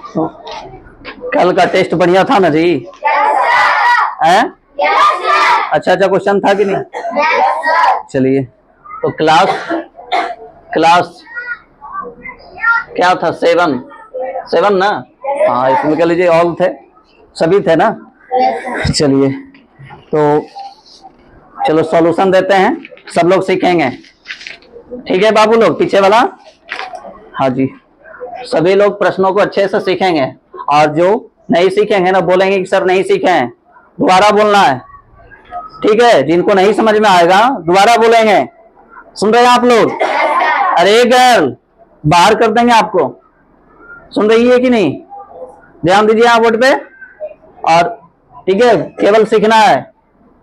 तो कल का टेस्ट बढ़िया था ना जी? हैं? अच्छा अच्छा क्वेश्चन था कि नहीं? चलिए, तो क्लास क्लास क्या था? 7 ना? हाँ, इसमें कह लीजिए ऑल थे, सभी थे ना? चलिए, तो चलो सॉल्यूशन देते हैं, सब लोग सीखेंगे। ठीक है बाबू लोग, पीछे वाला? हाँ जी, सभी लोग प्रश्नों को अच्छे से सीखेंगे, और जो नहीं सीखेंगे ना बोलेंगे कि सर नहीं सीखे हैं, दोबारा बोलना है। ठीक है, जिनको नहीं समझ में आएगा दोबारा बोलेंगे। सुन रहे हैं आप लोग? अरे गर्ल, बाहर कर देंगे आपको। सुन रही है कि नहीं? ध्यान दीजिए यहाँ बोर्ड पे, और ठीक है, केवल सीखना है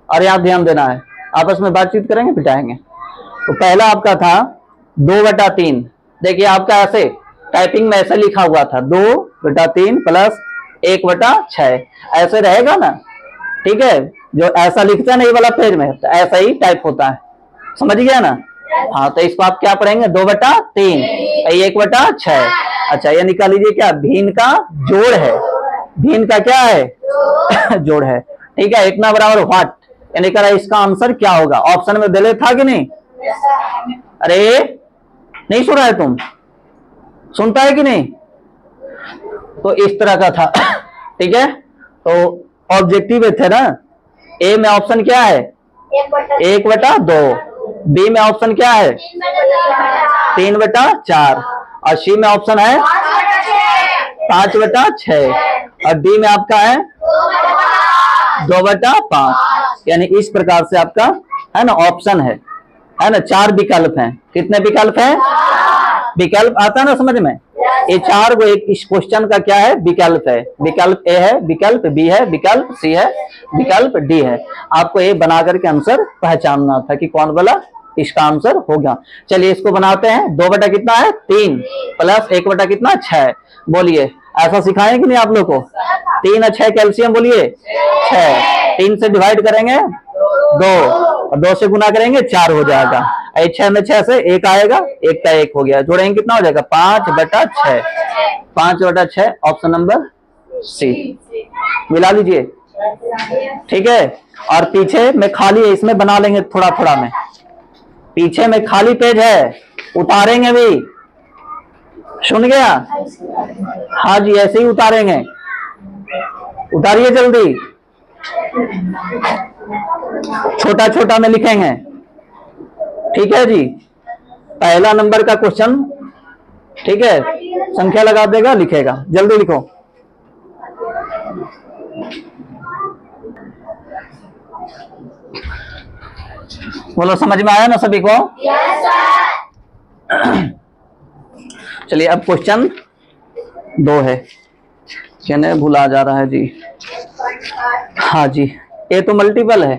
और यहाँ ध्यान देना है। आपस में बातचीत करेंगे, पिटाएंगे। तो पहला आपका था 2/3। देखिए आपका ऐसे टाइपिंग में ऐसे लिखा हुआ था 2/3 प्लस 1/6, ऐसे रहेगा ना? ठीक है, जो ऐसा लिखते हैं ना ये वाला पेज में, तो ऐसा ही टाइप होता है। समझ गया ना? हाँ, तो इसको आप क्या पढ़ेंगे? 2/3 1/6। अच्छा, ये निकाल लीजिए, क्या भिन्न का जोड़ है? भिन्न का क्या है? जोड़ है। ठीक है, इतना बराबर व्हाट, यानी कह रहा है इसका आंसर क्या होगा? ऑप्शन में दिले था कि नहीं? अरे नहीं सुन रहा है तुम? सुनता है कि नहीं? तो इस तरह का था। ठीक है, तो ऑब्जेक्टिव थे ना। ए में ऑप्शन क्या है? 1/2। बी में ऑप्शन क्या है? 3/4। और सी में ऑप्शन है 5/6। और डी में आपका है 2/5। यानी इस प्रकार से आपका है ना ऑप्शन है ना? 4 विकल्प हैं। कितने विकल्प हैं? विकल्प आता है ना समझ में? ये 4 को एक इस क्वेश्चन का क्या है? विकल्प है। विकल्प ए है, विकल्प बी है, विकल्प सी है, विकल्प डी है। आपको ये बना करके आंसर पहचानना था कि कौन वाला इसका आंसर होगा। चलिए इसको बनाते हैं। 2 कितना है? 3 प्लस 1 कितना? 6। बोलिए, ऐसा सिखाएं कि नहीं आप लोग को? 3 और 6 कैल्शियम, बोलिए 6। 3 से डिवाइड करेंगे 2, और 2 से गुना करेंगे 4 हो जाएगा। 6 में 6 से 1 आएगा, 1 का 1 हो गया, जोड़ेंगे कितना हो जाएगा? 5/6। 5/6 ऑप्शन नंबर सी। मिला लीजिए। ठीक है, और पीछे में खाली है, इसमें बना लेंगे थोड़ा थोड़ा में। पीछे में खाली पेज है, उतारेंगे भी। सुन गया? हाँ जी, ऐसे ही उतारेंगे। उतारिए जल्दी, छोटा छोटा में लिखेंगे। ठीक है जी, पहला नंबर का क्वेश्चन। ठीक है, संख्या लगा देगा, लिखेगा, जल्दी लिखो। बोलो, समझ में आया ना सभी को? Yes sir. चलिए अब क्वेश्चन 2 है। कहने भुला जा रहा है जी। हाँ जी, ये तो मल्टीपल है।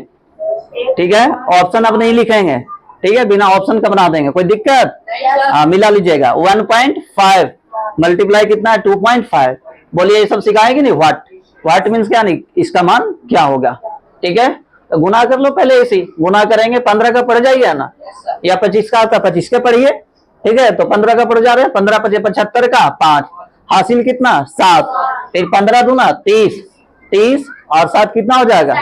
ठीक है, ऑप्शन अब नहीं लिखेंगे। ठीक है, बिना ऑप्शन का बना देंगे, कोई दिक्कत? हाँ, मिला लीजिएगा। 1.5 मल्टीप्लाई कितना है? 2.5। बोलिए, ये सब सिखाएंगे नहीं? व्हाट मीन्स क्या? नहीं, इसका मान क्या होगा? ठीक है, तो गुना कर लो पहले। इसी गुना करेंगे 15 का पड़ जाइए ना, या 25 का आता 25 के पढ़िए। ठीक है, तो 15 का पड़ जा रहे हैं, 15 × 5 = 75 का 5, हासिल कितना? 7। फिर 15 दूना 30, 30 और 7 कितना हो जाएगा?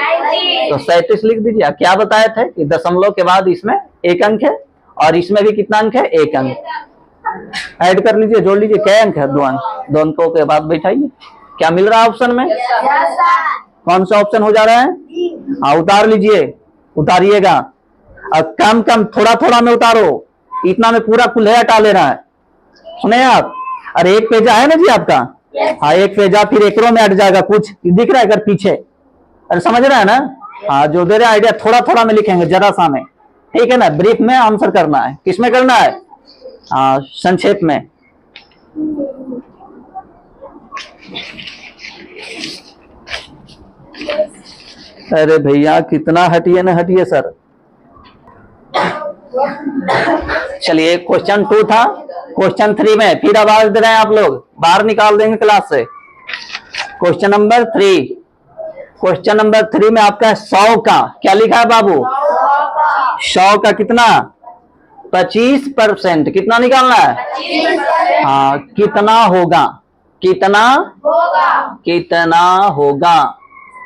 तो 37 लिख दीजिए। क्या बताए थे कि दशमलव के बाद इसमें 1 अंक है, और इसमें भी कितना अंक है? 1 अंक। ऐड कर लीजिए, जोड़ लीजिए, क्या अंक है? 2 अंक। 2 अंकों के बाद बैठाइए। क्या मिल रहा है ऑप्शन में? कौन सा ऑप्शन हो जा रहा है? हाँ, उतार लीजिए, उतारिएगा। अब कम कम थोड़ा थोड़ा में उतारो, इतना में पूरा खुले हटा लेना है। सुने आप? अरे एक पेजा है ना जी आपका? हाँ, एक पेजा, फिर एकरों में हट जाएगा, कुछ दिख रहा है अगर पीछे? अरे समझ रहा है ना? हाँ, जो दे रहे आइडिया थोड़ा थोड़ा में लिखेंगे, जरा सा में। ठीक है ना, ब्रीफ में आंसर करना है। किसमें करना है? हाँ, संक्षेप में। अरे भैया कितना हटिए ना हटिए सर। चलिए, क्वेश्चन 2 था। क्वेश्चन 3 में फिर आवाज दे रहे हैं आप लोग, बाहर निकाल देंगे क्लास से। Question number 3। क्वेश्चन नंबर 3 में आपका 100 का क्या लिखा है बाबू? 100 का कितना? 25%। कितना निकालना है? हाँ, कितना होगा, कितना कितना होगा,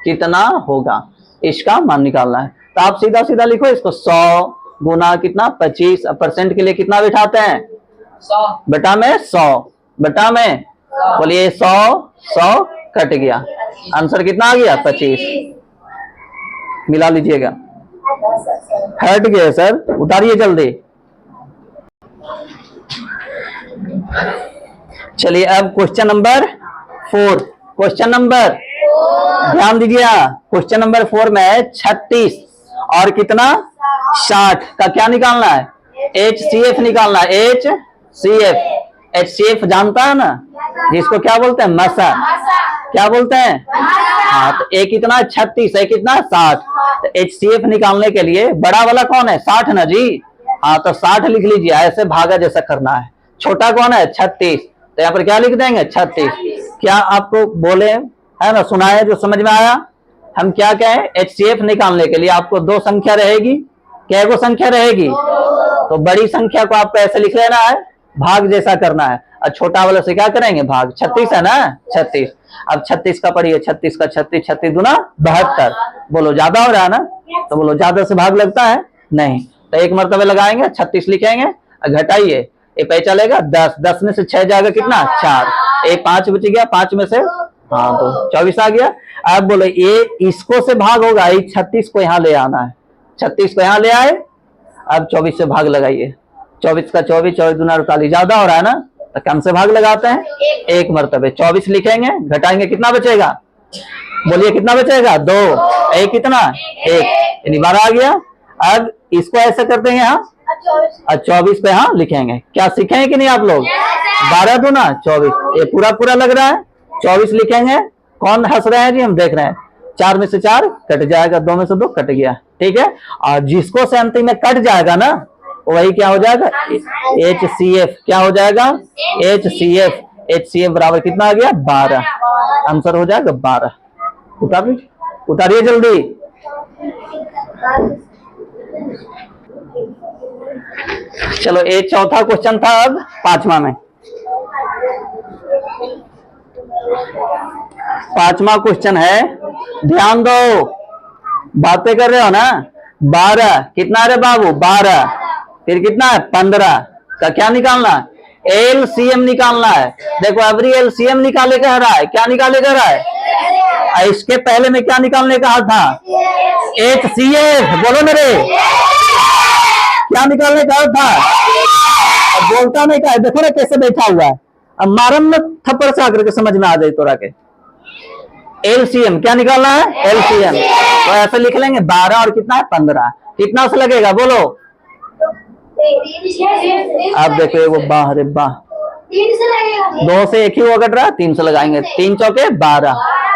कितना होगा, इसका मान निकालना है। तो आप सीधा सीधा लिखो इसको, 100 गुना कितना 25, परसेंट के लिए कितना बिठाते हैं? 100 बटा में 100, बटा में, बोलिए 100 कट गया, आंसर कितना आ गया? 25। मिला लीजिएगा। हट गए सर, उतारिए जल्दी। चलिए अब क्वेश्चन नंबर 4, क्वेश्चन नंबर, ध्यान दीजिए, क्वेश्चन नंबर 4 में है 36 और कितना 60 का क्या निकालना है? HCF निकालना है। HCF जानता है ना, जिसको क्या बोलते हैं? मसा। क्या बोलते हैं? हाँ, तो एक कितना 36, एक कितना 60। तो HCF निकालने के लिए बड़ा वाला कौन है? 60 ना जी। हाँ, तो 60 लिख लीजिए, ऐसे भागा जैसा करना है। छोटा कौन है? 36, तो यहाँ पर क्या लिख देंगे? 36। क्या आपको बोले है ना, सुनाए जो समझ में आया? हम क्या कहें, HCF निकालने के लिए आपको दो संख्या रहेगी। क्या को संख्या रहेगी? तो बड़ी संख्या को आपको ऐसे लिख लेना है, भाग जैसा करना है, और छोटा वाला से क्या करेंगे? भाग। 36 है ना, 36। अब 36 का पढ़िए, 36 का 36, 36 दूना 72। बोलो ज्यादा हो रहा है ना, तो बोलो ज्यादा से भाग लगता है? नहीं, तो एक मरतबे लगाएंगे, 36 लिखेंगे, घटाइए, ये पे चलेगा 10, 10 में से 6 जाएगा कितना? 4, एक 5 बच गया, 5 में से हाँ तो 24 आ गया। अब बोलो ये इसको से भाग होगा, ये 36 को यहाँ ले आना है, 36 को यहाँ ले आए, अब 24 से भाग लगाइए, 24 का 24, 24 दूना 48, ज्यादा हो रहा है ना, तो कम से भाग लगाते हैं, एक मरतबे 24 लिखेंगे, घटाएंगे, कितना बचेगा? बोलिए कितना बचेगा? 2, एक कितना? 1, यानी 12 आ गया। अब इसको ऐसे करते हैं यहाँ, 24 पे यहाँ लिखेंगे। क्या सीखे हैं कि नहीं आप लोग? 12 दूना 24, ये पूरा पूरा लग रहा है, 24 लिखेंगे। कौन हंस रहे हैं जी? हम देख रहे हैं। 4 में से 4 कट जाएगा, 2 में से 2 कट गया, ठीक है। और जिसको से अंतिम में कट जाएगा ना, वही क्या हो जाएगा? HCF। क्या हो जाएगा? HCF। HCF बराबर कितना आ गया? 12। आंसर हो जाएगा 12। उतारिए, उतारिए जल्दी। चलो, ये चौथा क्वेश्चन था, अब पांचवा में। पांचवा क्वेश्चन है, ध्यान दो, बातें कर रहे हो ना। 12 कितना रे बाबू? 12, फिर कितना है? 15 का क्या निकालना है? LCM निकालना है। देखो एवरी LCM निकाले कह रहा है, क्या निकाले कह रहा है? इसके पहले में क्या निकालने कहा था? HCF। बोलो मेरे, क्या निकालने कहा था? अब बोलता नहीं कहा, देखो ना कैसे बैठा हुआ है। अब मारम में थप्पड़ से आकर के समझ में आ जाए तोरा के। LCM क्या निकालना है? LCM। तो ऐसे लिख लेंगे, 12 और कितना है? 15। कितना से लगेगा? बोलो। अब देखो ये वो, बाह रे बाह, 2 से 1 ही वो कट रहा, 3 से लगाएंगे, 3 चौके 12,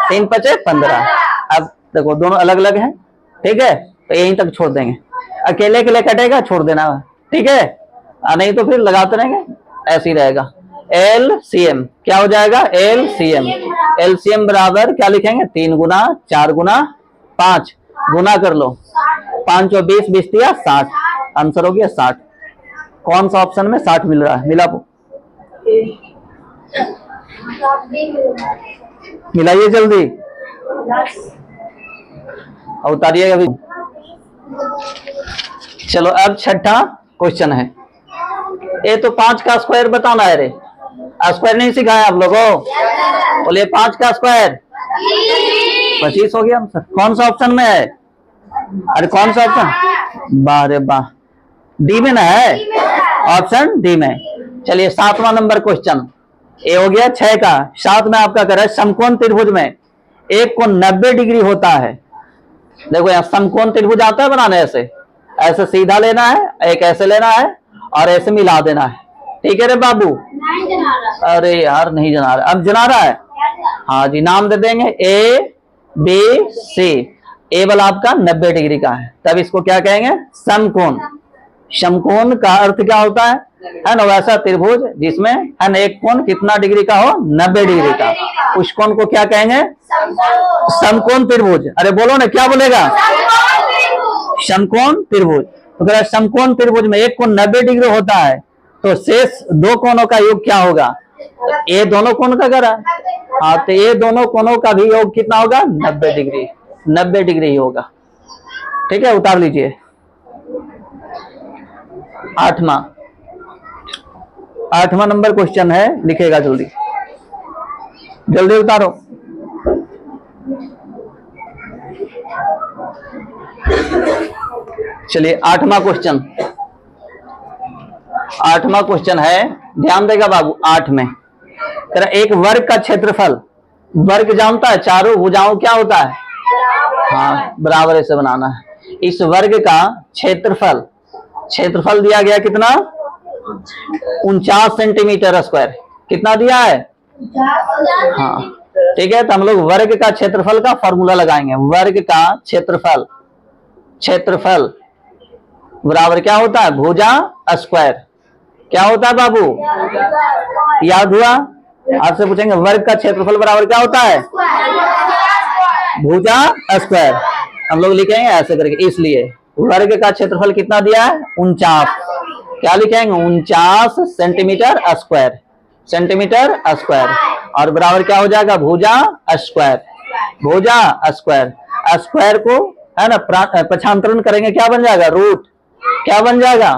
3 पचे 15। अब देखो दोनों अलग अलग हैं, ठीक है, तो यहीं तक छोड़ देंगे। अकेले के लिए कटेगा, छोड़ देना, ठीक है, नहीं तो फिर लगाते रहेंगे, ऐसे ही रहेगा। LCM क्या हो जाएगा? LCM। LCM बराबर क्या लिखेंगे? 3 गुना 4 गुना 5, गुना कर लो, 5 और 20, 20 दिया 60, आंसर हो गया 60। कौन सा ऑप्शन में 60 मिल रहा है? मिला, मिलाइए जल्दी, उतारिएगा भी। चलो अब छठा क्वेश्चन है, ये तो 5 का स्क्वायर बताना है रे, स्क्वायर नहीं सिखाया आप लोगों? बोलिए 5 का स्क्वायर 25 हो गया आंसर। कौन सा ऑप्शन में है? अरे कौन सा ऑप्शन? वाह रे वाह, डी में ना है, ऑप्शन डी में। चलिए 7वां नंबर क्वेश्चन, ये हो गया 6 का। 7 में आपका कह रहा है, समकोण त्रिभुज में एक कोण 90 डिग्री होता है। देखो यहाँ समकोण त्रिभुज आता है बनाने, ऐसे ऐसे सीधा लेना है, एक ऐसे लेना है और ऐसे मिला देना है, ठीक है रे बाबू? अरे यार नहीं जना रहा, अब जना रहा है। हाँ जी, नाम दे देंगे ABC। ए वाला आपका 90 डिग्री का है, तब इसको क्या कहेंगे? समकोण। समकोण का अर्थ क्या होता है ना, वैसा त्रिभुज जिसमें है ना एक कोण कितना डिग्री का हो? 90 डिग्री का, उस कोण को क्या कहेंगे? समकोण त्रिभुज। अरे बोलो ना, क्या बोलेगा? समकोण त्रिभुज। तो कह रहा समकोण त्रिभुज में एक कोण 90 डिग्री होता है, तो शेष दो कोणों का योग क्या होगा? तो ये दोनों कोण का करा, हाँ, तो ये दोनों कोणों का भी योग कितना होगा? 90 डिग्री, 90 डिग्री ही होगा। ठीक है, उतार लीजिए। आठवां नंबर क्वेश्चन है, लिखेगा जल्दी जल्दी उतारो। चलिए आठवां क्वेश्चन है, ध्यान देगा बाबू। 8 में तेरा एक वर्ग का क्षेत्रफल, वर्ग जानता है चारों भुजाओं क्या होता है? हाँ, बराबर ऐसे बनाना है। इस वर्ग का क्षेत्रफल दिया गया कितना? 49 सेंटीमीटर स्क्वायर। कितना दिया है? हाँ, ठीक है। तो हम लोग वर्ग का क्षेत्रफल का फॉर्मूला लगाएंगे। वर्ग का क्षेत्रफल बराबर क्या होता है? भुजा स्क्वायर। क्या होता है बाबू? याद हुआ? आपसे पूछेंगे वर्ग का क्षेत्रफल बराबर क्या होता है? भुजा स्क्वायर। हम लोग लिखेंगे ऐसे करके, इसलिए वर्ग का क्षेत्रफल कितना दिया है? 49। क्या लिखेंगे? 49 सेंटीमीटर स्क्वायर, और बराबर क्या हो जाएगा? भुजा स्क्वायर। स्क्वायर को है ना पक्षांतरण करेंगे, क्या बन जाएगा? रूट। क्या बन जाएगा?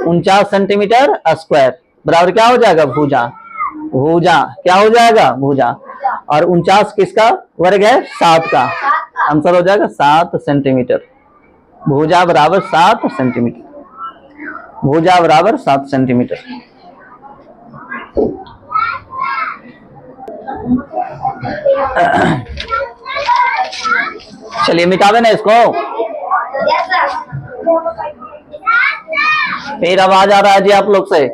49 सेंटीमीटर स्क्वायर बराबर क्या हो जाएगा? भुजा। क्या हो जाएगा? भुजा। और 49 किसका वर्ग है? 7 का। आंसर हो जाएगा 7 सेंटीमीटर। भुजा बराबर 7 सेंटीमीटर। चलिए मिटावे ना इसको। फिर आवाज आ रहा है जी आप लोग से,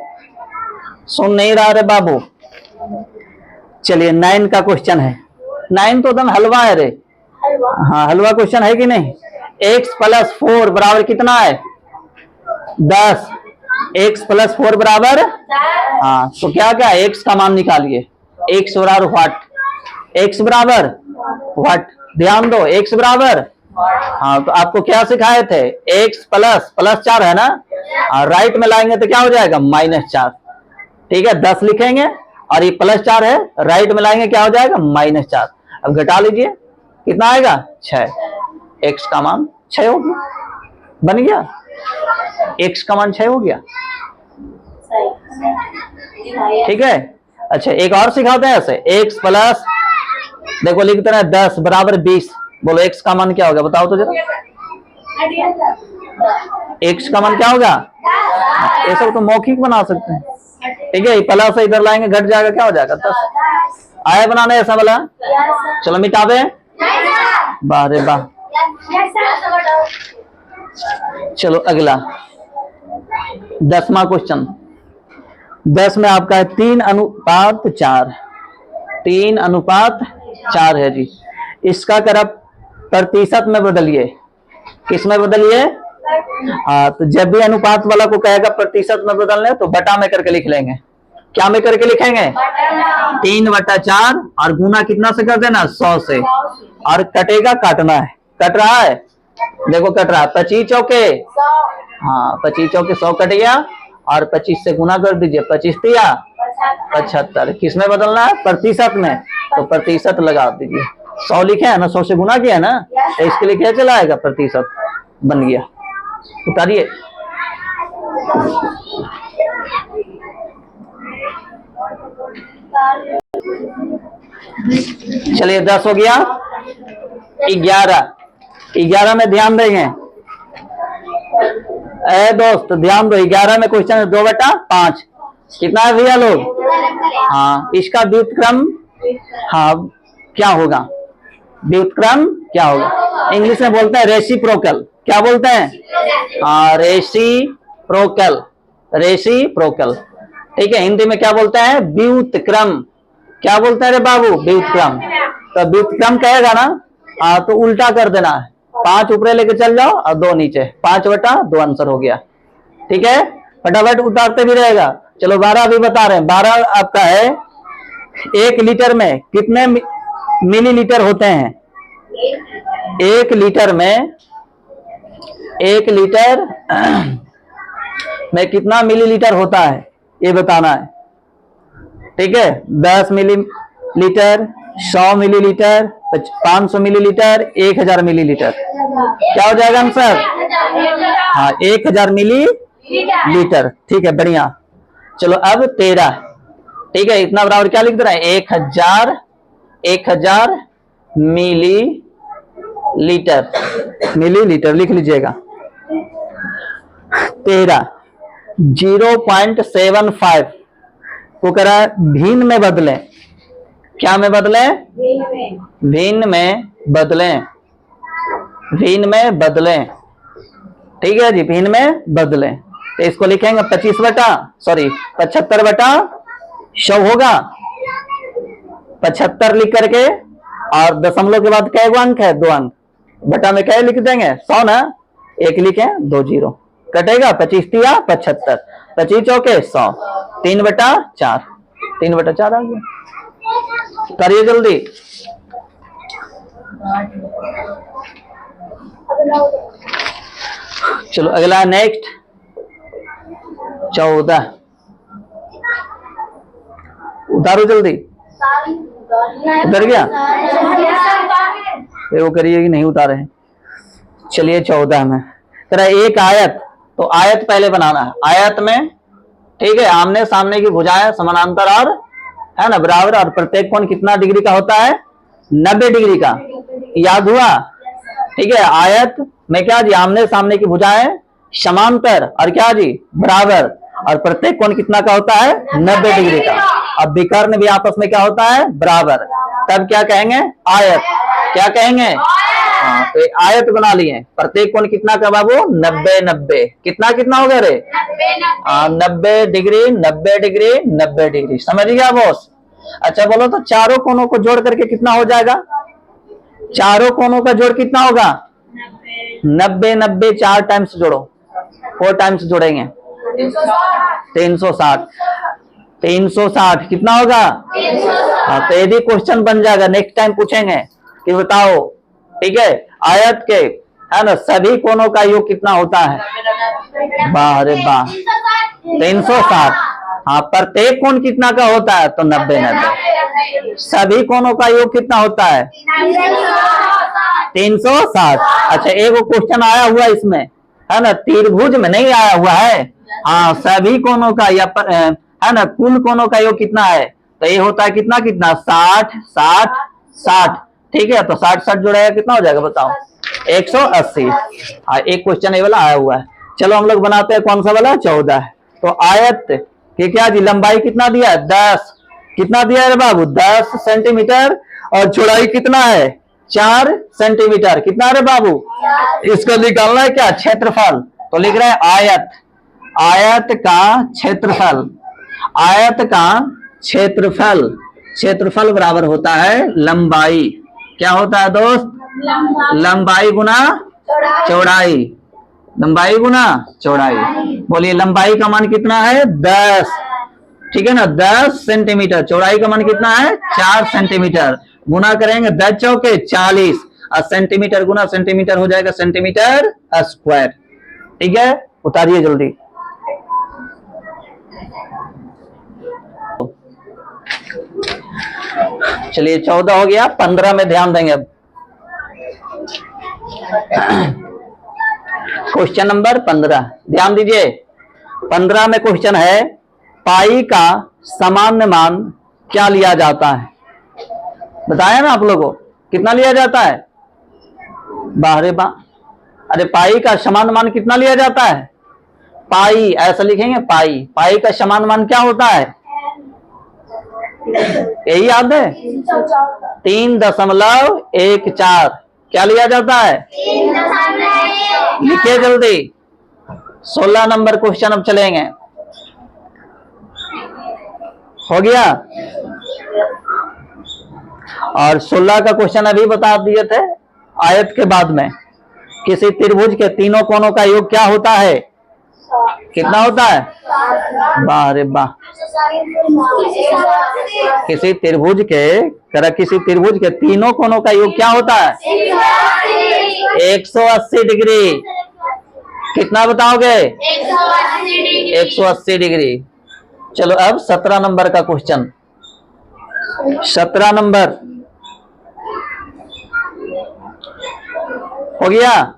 सुन नहीं रहा रे बाबू। चलिए 9 का क्वेश्चन है। 9 तो एकदम हलवा है रे। हाँ, हलवा क्वेश्चन है कि नहीं? x + 4 बराबर कितना है? 10। x + 4 बराबर, हाँ, तो क्या क्या x का मान निकालिए। x बराबर व्हाट? x बराबर व्हाट? ध्यान दो, x बराबर, हाँ, तो आपको क्या सिखाए थे? x + 4 है ना, राइट में लाएंगे तो क्या हो जाएगा? -4। ठीक है, 10 लिखेंगे और ये +4 है, राइट में लाएंगे क्या हो जाएगा? -4। अब घटा लीजिए, कितना आएगा? 6। x का मान 6 हो गया, बन गया। x का मान 6 हो गया। ठीक है, अच्छा एक और सिखाते हैं ऐसे। x + देखो लिखते हैं 10 बराबर 20। बोलो x का मान क्या होगा? बताओ तो जरा। x का मान क्या होगा? ये सब तो मौखिक बना सकते हैं। ठीक है, प्लस इधर लाएंगे, घट जाएगा, क्या हो जाएगा? 10। आया बनाने ऐसा वाला? चलो मिटावे। वाह रे वाह। चलो अगला 10वां क्वेश्चन। 10 में आपका है 3:4। 3:4 है जी। इसका कर प्रतिशत में बदलिए। किस में बदलिए? हाँ, तो जब भी अनुपात वाला को कहेगा प्रतिशत में बदलने, तो बटा में करके लिख लेंगे। क्या में करके लिखेंगे? 3/4 और गुना कितना से कर देना? 100 से। और कटेगा, काटना है। कट रहा है, देखो कट रहा है। 25 चौके, हाँ 25 चौके 100 कट गया, और 25 से गुना कर दीजिए। 25 तिया 75। किस में बदलना है? प्रतिशत में, तो प्रतिशत लगा दीजिए। 100 लिखे है ना, 100 से गुना किया है ना, तो इसके लिए क्या चला आएगा? प्रतिशत बन गया। उतारिए। चलिए 10 हो गया। 11 में ध्यान देंगे। दोस्त ध्यान दो, 11 में क्वेश्चन है 2/5। कितना है भैया लोग? हाँ, इसका व्युत्क्रम, हाँ क्या होगा? व्युत्क्रम क्या होगा? इंग्लिश में बोलते हैं रेसिप्रोकल। क्या बोलते हैं? हाँ, रेसिप्रोकल। ठीक है, हिंदी में क्या बोलते हैं? व्युत्क्रम। क्या बोलते हैं रे बाबू? व्युत्क्रम। तो व्युत्क्रम कहेगा ना, तो उल्टा कर देना है। 5 ऊपर लेके चल जाओ और 2 नीचे। 5/2 आंसर हो गया। ठीक है, फटाफट उतारते भी रहेगा। चलो 12 अभी बता रहे हैं। 12 आपका है 1 लीटर में कितने मिलीलीटर होते हैं? 1 1 लीटर में कितना मिलीलीटर होता है ये बताना है। ठीक है, 10 मिलीलीटर, 100 मिलीलीटर, 500 मिलीलीटर, 1000 मिलीलीटर। क्या हो जाएगा आंसर? हाँ, 1000 मिलीलीटर। ठीक है, बढ़िया। चलो अब 13। ठीक है, इतना बराबर क्या लिख दे रहा है? 1000 मिलीलीटर। मिलीलीटर लिख लीजिएगा। 13 0.75 को कह रहा है भिन्न में बदलें। क्या में बदलें? भिन्न में बदलें। भिन्न में बदलें। ठीक है जी, भिन्न में बदलें। तो इसको लिखेंगे 75/100 होगा। 75 लिख करके और दशमलव के बाद कै अंक है? 2 अंक। बटा में क्या लिख देंगे? 100 ना, 1 लिखे 2 जीरो, कटेगा 25 या 75, 25 चौके 100, 3/4, 3/4 आ गया। करिए जल्दी। चलो अगला नेक्स्ट 14। उतारो जल्दी। उतर गया? वो करिए कि नहीं उतारे हैं। चलिए 14 में तेरा एक आयत, तो आयत पहले बनाना है। आयत में ठीक है, आमने सामने की भुजाएं समानांतर और है ना बराबर, और प्रत्येक कोण कितना डिग्री का होता है? 90 डिग्री का। याद हुआ? ठीक है, आयत में क्या जी? आमने सामने की भुजाएं समांतर और क्या जी? बराबर, और प्रत्येक कोण कितना का होता है? 90 डिग्री का। अब विकर्ण भी आपस में क्या होता है? बराबर। तब क्या कहेंगे? आयत। क्या कहेंगे? हाँ, तो आयत बना लिए। प्रत्येक कोण कितना का बाबू? 90 90। कितना कितना हो गया रे? 90 डिग्री 90 डिग्री 90 डिग्री। समझ गया बॉस? अच्छा बोलो तो चारों कोणों को जोड़ करके कितना हो जाएगा? चारों कोणों का जोड़ कितना होगा? 90 90 4 टाइम्स जोड़ो, 4 टाइम्स जोड़ेंगे 360। 360 कितना होगा? हाँ, तो यदि क्वेश्चन बन जाएगा, नेक्स्ट टाइम पूछेंगे कि बताओ ठीक है आयत के है ना सभी कोणों का योग कितना होता है? वाह रे वाह, 360। हाँ, प्रत्येक कोण कितना का होता है? तो 90 90। सभी कोणों का योग कितना होता है? 360। अच्छा, एक क्वेश्चन आया हुआ इसमें है ना, त्रिभुज में नहीं आया हुआ है। हाँ, सभी कोणों का या है ना कुल कोणों का योग कितना है? तो ये होता है कितना कितना? 60 60 60। ठीक है, तो 60 60 जोड़ेगा कितना हो जाएगा बताओ? 180। हाँ, एक क्वेश्चन ये वाला आया हुआ है। चलो हम लोग बनाते हैं कौन सा वाला? 14। तो आयत की क्या जी? लंबाई कितना दिया है? 10। कितना दिया है बाबू? 10 सेंटीमीटर। और चौड़ाई कितना है? 4 सेंटीमीटर। कितना है बाबू? इसको निकालना है क्या? क्षेत्रफल। तो लिख रहे हैं आयत। आयत का क्षेत्रफल। आयत का क्षेत्रफल। क्षेत्रफल बराबर होता है लंबाई। क्या होता है दोस्त? लंबाई गुना चौड़ाई। लंबाई गुना चौड़ाई। बोलिए लंबाई का मान कितना है? 10। ठीक है ना, 10 सेंटीमीटर। चौड़ाई का मान कितना है? 4 सेंटीमीटर। गुना करेंगे 10 चौके 40, और सेंटीमीटर गुना सेंटीमीटर हो जाएगा सेंटीमीटर स्क्वायर। ठीक है, उतारिए जल्दी। चलिए 14 हो गया। 15 में ध्यान देंगे अब। क्वेश्चन नंबर 15 ध्यान दीजिए। 15 में क्वेश्चन है पाई का सामान्य मान क्या लिया जाता है? बताया ना आप लोगों को, कितना लिया जाता है? बाहरे बा अरे पाई का समान मान कितना लिया जाता है? पाई ऐसा लिखेंगे, पाई। पाई का समान मान क्या होता है? यही याद है? 3.14। क्या लिया जाता है? लिखिए जल्दी। 16 नंबर क्वेश्चन अब चलेंगे। हो गया? और 16 का क्वेश्चन अभी बता दिए थे। आयत के बाद में किसी त्रिभुज के तीनों कोणों का योग क्या होता है? कितना होता है? वाह रे वाह। किसी त्रिभुज के तीनों कोणों का योग क्या होता है? 180 डिग्री। कितना बताओगे? 180 डिग्री। चलो अब 17 नंबर का क्वेश्चन, 17 नंबर हो गया।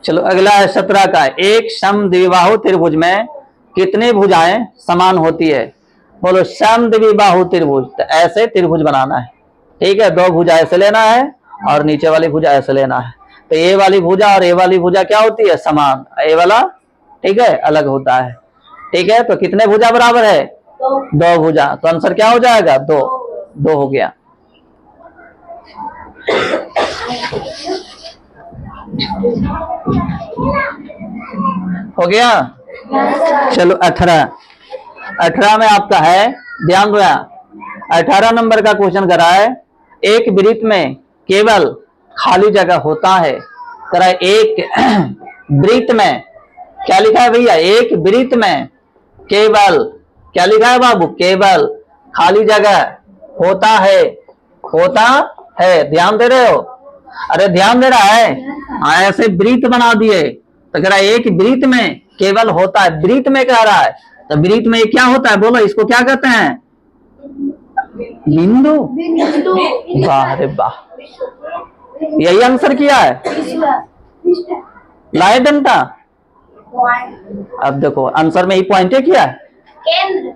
चलो अगला है 17 का। एक समद्विबाहु त्रिभुज में कितनी भुजाएं समान होती है? बोलो समद्विबाहु त्रिभुज, तो ऐसे त्रिभुज बनाना है, ठीक है। दो भुजा ऐसे लेना है और नीचे वाली भुजा ऐसे लेना है। तो ए वाली भुजा और ए वाली भुजा क्या होती है? समान। ए वाला ठीक है अलग होता है, ठीक है। तो कितने भुजा बराबर है? दो भुजा। तो आंसर क्या हो जाएगा? दो। दो हो गया। हो गया। चलो 18 में आपका है, ध्यान दो। 18 नंबर का क्वेश्चन करा है, एक वृत्त में केवल खाली जगह होता है। करा एक वृत्त में क्या लिखा है भैया? एक वृत्त में केवल क्या लिखा है बाबू? केवल खाली जगह होता है। होता है, ध्यान दे रहे हो? अरे ध्यान दे रहा है? हाँ, ऐसे वृत्त बना दिए। तो कह रहा है एक वृत्त में केवल होता है, वृत्त में कह रहा है। तो वृत्त में क्या होता है? बोलो इसको क्या कहते हैं? बिंदु। वाह रे वाह, यही आंसर किया है। लाए डंडा। अब देखो आंसर में ही पॉइंट है किया है। केंद्र।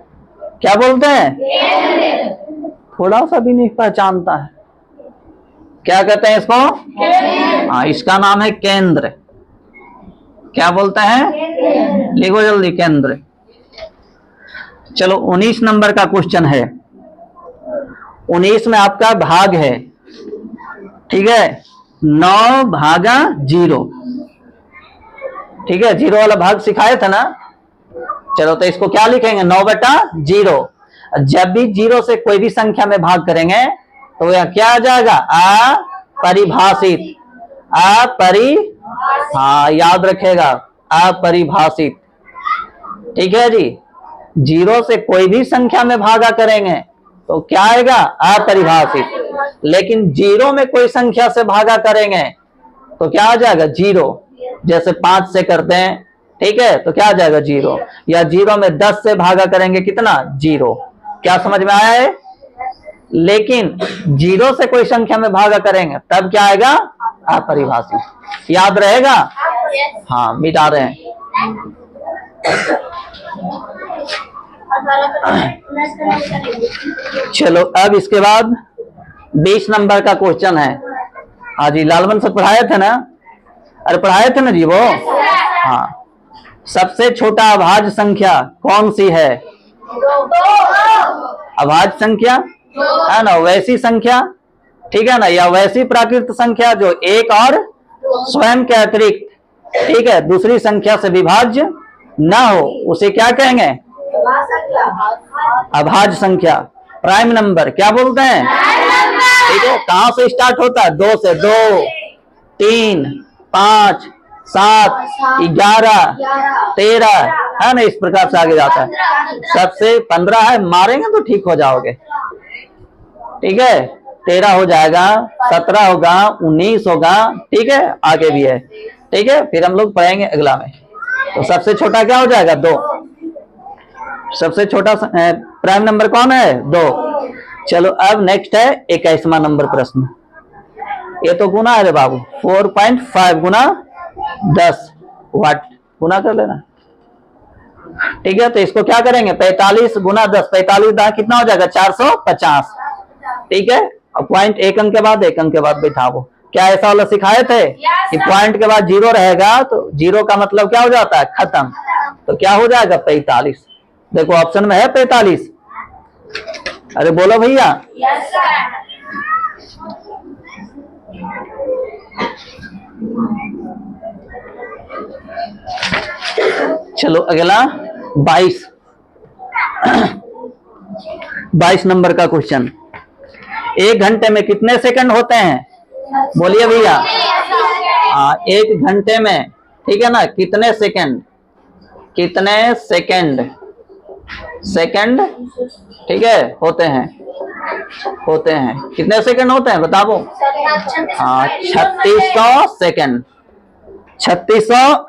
क्या बोलते हैं? केंद्र। थोड़ा सा भी नहीं पहचानता है, क्या कहते हैं इसको? हाँ, इसका नाम है केंद्र। क्या बोलते हैं? लिखो जल्दी, केंद्र। चलो 19 नंबर का क्वेश्चन है। 19 में आपका भाग है, ठीक है। 9 भागा 0, ठीक है। 0 वाला भाग सिखाए थे ना। चलो तो इसको क्या लिखेंगे? 9/0। जब भी 0 से कोई भी संख्या में भाग करेंगे तो यह क्या आ जाएगा? अपरिभाषित। हाँ याद रखेगा, अपरिभाषित, ठीक है जी। 0 से कोई भी संख्या में भागा करेंगे तो क्या आएगा? अपरिभाषित। लेकिन 0 में कोई संख्या से भागा करेंगे तो क्या आ जाएगा? 0। जैसे 5 से करते हैं, ठीक है, तो क्या आ जाएगा? 0। या 0 में 10 से भागा करेंगे कितना? 0। क्या समझ में आया है? लेकिन 0 से कोई संख्या में भागा करेंगे तब क्या आएगा? अपरिभाषित। याद रहेगा? हाँ, मिटा रहे हैं। चलो अब इसके बाद 20 नंबर का क्वेश्चन है। हाँ जी, लालमन से पढ़ाए थे ना? अरे पढ़ाए थे ना जी वो। हाँ, सबसे छोटा अभाज्य संख्या कौन सी है? अभाज्य संख्या है ना, वैसी संख्या, ठीक है ना, या वैसी प्राकृत संख्या जो एक और स्वयं के अतिरिक्त, ठीक है, दूसरी संख्या से विभाज्य ना हो, उसे क्या कहेंगे? अभाज्य संख्या। प्राइम नंबर क्या बोलते हैं? ठीक है। कहां से स्टार्ट होता है? 2 से। 2, 3, 5, 7, 11, 13, है ना, इस प्रकार से आगे जाता है। सबसे 15 है, मारेंगे तो ठीक हो जाओगे, ठीक है। 13 हो जाएगा, 17 होगा, 19 होगा, ठीक है, आगे भी है, ठीक है। फिर हम लोग पढ़ेंगे अगला में। तो सबसे छोटा क्या हो जाएगा? 2। सबसे छोटा प्राइम नंबर कौन है? 2। चलो अब नेक्स्ट है 21वां नंबर प्रश्न। ये तो गुना है रे बाबू, 4.5 गुना 10 वाट गुना कर लेना, ठीक है। तो इसको क्या करेंगे? 45 गुना 10, 45 दाएं कितना हो जाएगा? 450, ठीक है। अब पॉइंट एक अंक के बाद एक अंक के बाद बैठाओ। क्या ऐसा वाला सिखाए थे कि पॉइंट के बाद 0 रहेगा तो 0 का मतलब क्या हो जाता है? खत्म। तो क्या हो जाएगा? 45। देखो ऑप्शन में है 45। अरे बोलो भैया। चलो अगला 22 नंबर का क्वेश्चन। 1 घंटे में कितने सेकंड होते हैं? बोलिए भैया। हाँ, 1 घंटे में, ठीक है ना, कितने सेकंड? कितने सेकंड? सेकंड, ठीक है, होते हैं। कितने सेकंड होते हैं बताओ? हाँ, 3600 सेकंड। 3600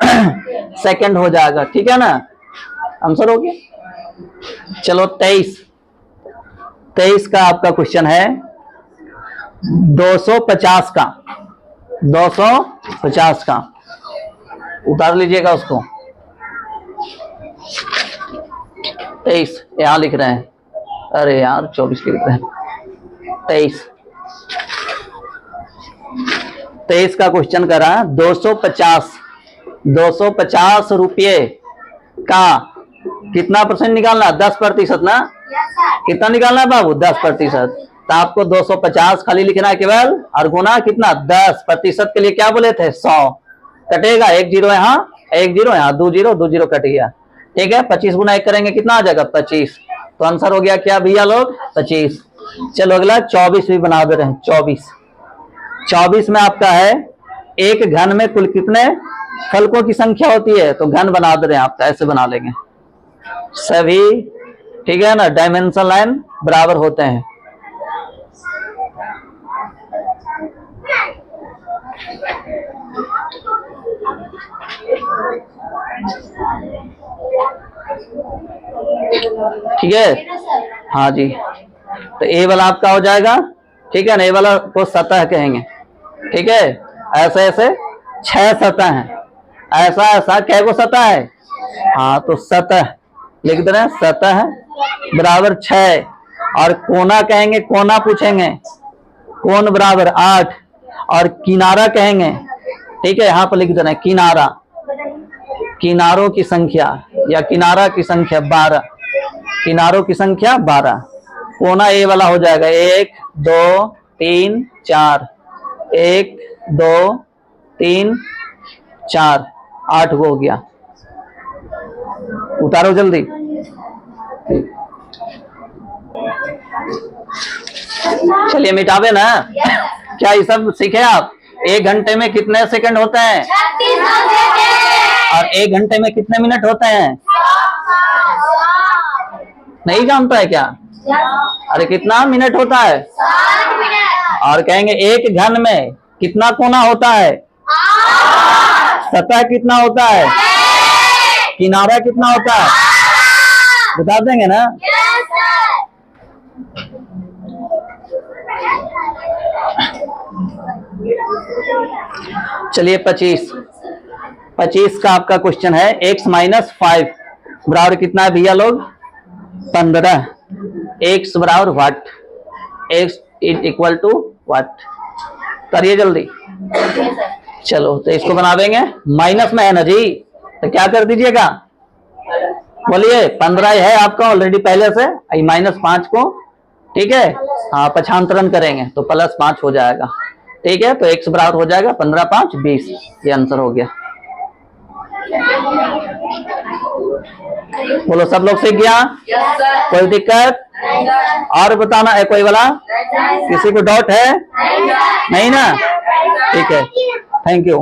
सेकंड हो जाएगा, ठीक है ना। आंसर हो गया। चलो 23 का आपका क्वेश्चन है 250 का, 250 का उतार लीजिएगा उसको। 23 यहां लिख रहे हैं, अरे यार 24 लिख रहे हैं। 23 का क्वेश्चन करा 250 रुपये का कितना परसेंट निकालना, 10% ना। कितना निकालना है बाबू, 10%। तो आपको 250 खाली लिखना है केवल, और गुना कितना 10% के लिए क्या बोले थे 100। कटेगा 1 0 यहाँ, 1 0 यहाँ, 2 0 2 0 कट गया, ठीक है। 25 गुना 1 करेंगे कितना आ जाएगा 25। तो आंसर हो गया क्या भैया लोग 25। चलो अगला 24 भी बना दे रहे हैं। 24 में आपका है एक घन में कुल कितने फलकों की संख्या होती है, तो घन बना दे रहे हैं आपका, ऐसे बना लेंगे सभी, ठीक है ना। डायमेंशन लाइन बराबर होते हैं। ठीक है, हाँ जी। तो ए वाला आपका हो जाएगा, ठीक है ना। ए वाला को सतह कहेंगे, ठीक है। ऐसे ऐसे 6 सतह हैं, ऐसा ऐसा कै को सतह है, हाँ तो सतह लिख दे रहे हैं, सतह बराबर 6। और कोना कहेंगे, कोना पूछेंगे, कोण बराबर 8। और किनारा कहेंगे, ठीक है, यहाँ पर लिख दे रहे हैं किनारा, किनारों की संख्या या किनारा की संख्या 12, किनारों की संख्या 12। कोना ए वाला हो जाएगा 1 2 3 4, 1 2 3 4, 8 हो गया। उतारो जल्दी। चलिए मिटावे ना। क्या ये सब सीखे आप? 1 घंटे में कितने सेकंड होते हैं, और 1 घंटे में कितने मिनट होते हैं? नहीं जानता है क्या? अरे कितना मिनट होता है? और कहेंगे 1 घन में कितना कोना होता है? सतह कितना होता है? किनारा कितना होता है? बता देंगे ना। चलिए 25 का आपका क्वेश्चन है x - 5 बराबर कितना है भैया लोग 15। x बराबर वाट, x इक्वल टू वाट। करिए जल्दी। चलो तो इसको बनावेंगे, माइनस में है ना जी, तो क्या कर दीजिएगा, बोलिए 15 है आपका ऑलरेडी पहले से, -5 को, ठीक है, हाँ पक्षांतरण करेंगे तो +5 हो जाएगा, ठीक है। तो x बराबर हो जाएगा 15 5 20, ये आंसर हो गया। बोलो सब लोग सीख गया? कोई दिक्कत? और बताना है कोई वाला, किसी को डाउट है? नहीं ना, ठीक है, थैंक यू।